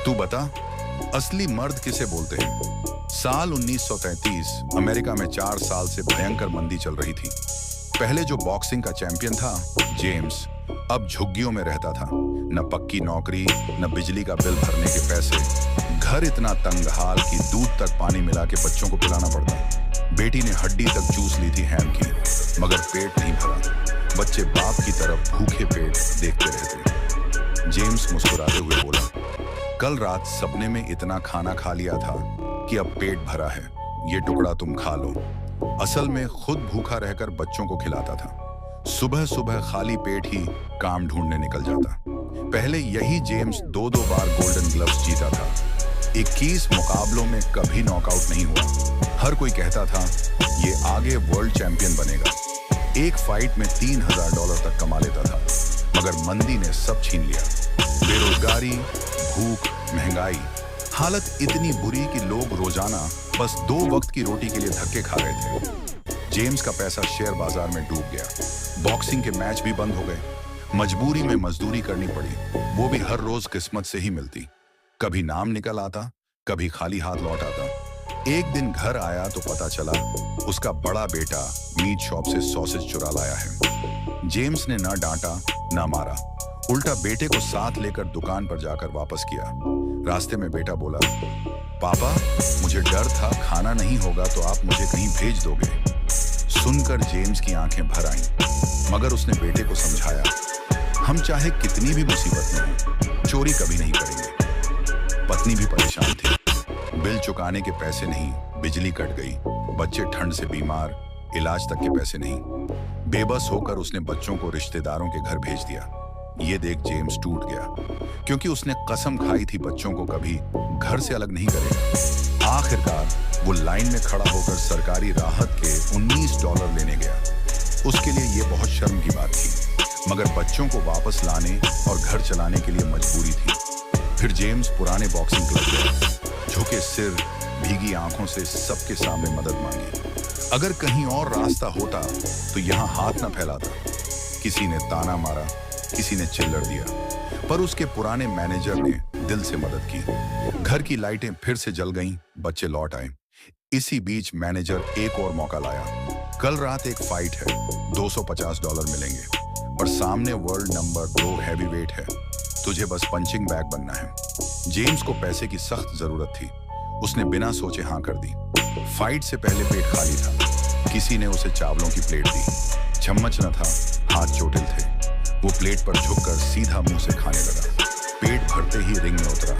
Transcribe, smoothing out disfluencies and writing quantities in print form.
तू बता, असली मर्द किसे बोलते हैं? साल 1933 अमेरिका में 4 साल से भयंकर मंदी चल रही थी। पहले जो बॉक्सिंग का चैंपियन था, जेम्स, अब झुग्गियों में रहता था। न पक्की नौकरी, न बिजली का बिल भरने के पैसे। घर इतना तंगहाल कि दूध तक पानी मिला के बच्चों को पिलाना पड़ता। बेटी ने हड्डी तक चूस ली थी हैम की, मगर पेट नहीं भरा। बच्चे बाप की तरफ भूखे पेट देखते रहते। जेम्स मुस्कुराते हुए बोला, कल रात सपने में इतना खाना खा लिया था कि अब पेट भरा है, ये टुकड़ा तुम खा लो। असल में खुद भूखा रहकर बच्चों को खिलाता था। सुबह सुबह खाली पेट ही काम ढूंढने निकल जाता। पहले यही जेम्स 2-2 बार गोल्डन ग्लव्स जीता था। 21 मुकाबलों में कभी नॉकआउट नहीं हुआ। हर कोई कहता था ये आगे वर्ल्ड चैंपियन बनेगा। एक फाइट में $3000 तक कमा लेता था, मगर मंदी ने सब छीन लिया। बेरोजगारी, भूख, महंगाई, हालत इतनी बुरी कि लोग रोजाना बस 2 वक्त की रोटी के लिए धक्के खा रहे थे। जेम्स का पैसा शेयर बाजार में डूब गया। बॉक्सिंग के मैच भी बंद हो गए। मजबूरी में मजदूरी करनी पड़ी, वो भी हर रोज किस्मत से ही मिलती। कभी नाम निकल आता, कभी खाली हाथ लौट आता। एक दिन घर आया तो पता चला उसका बड़ा बेटा मीट शॉप से सॉसेज चुरा लाया है। जेम्स ने ना डांटा ना मारा, उल्टा बेटे को साथ लेकर दुकान पर जाकर वापस किया। रास्ते में बेटा बोला, पापा, मुझे डर था खाना नहीं होगा तो आप मुझे कहीं भेज दोगे। सुनकर जेम्स की आंखें भर आईं, मगर उसने बेटे को समझाया, हम चाहे कितनी भी मुसीबत में हो, चोरी कभी नहीं करेंगे। पत्नी भी परेशान थी। बिल चुकाने के पैसे नहीं, बिजली कट गई, बच्चे ठंड से बीमार, इलाज तक के पैसे नहीं। बेबस होकर उसने बच्चों को रिश्तेदारों के घर भेज दिया। ये देख जेम्स टूट गया, क्योंकि उसने कसम खाई थी बच्चों को कभी घर से अलग नहीं करेगा। आखिरकार वो लाइन में खड़ा होकर सरकारी राहत के $19 लेने गया। उसके लिए ये बहुत शर्म की बात थी, मगर बच्चों को वापस लाने और घर चलाने के लिए मजबूरी थी। फिर जेम्स पुराने बॉक्सिंग क्लब गया, झुके सिर, भीगी आंखों से सबके सामने मदद मांगी। अगर कहीं और रास्ता होता तो यहाँ हाथ न फैलाता। किसी ने ताना मारा, किसी ने चिल्लड़ दिया, पर उसके पुराने मैनेजर ने दिल से मदद की। घर की लाइटें फिर से जल गईं, बच्चे लौट आए। इसी बीच मैनेजर एक और मौका लाया। कल रात एक फाइट है, $250 मिलेंगे, पर सामने वर्ल्ड नंबर 2 हैवीवेट है। तुझे बस पंचिंग बैग बनना है। जेम्स को पैसे की सख्त जरूरत थी। उसने बिना सोचे हाँ कर दी। फाइट से पहले पेट खाली था। किसी ने उसे चावलों की प्लेट दी। चम्मच न था, हाथ चोटिल थे। वो प्लेट पर झुककर सीधा मुंह से खाने लगा। पेट भरते ही रिंग में उतरा।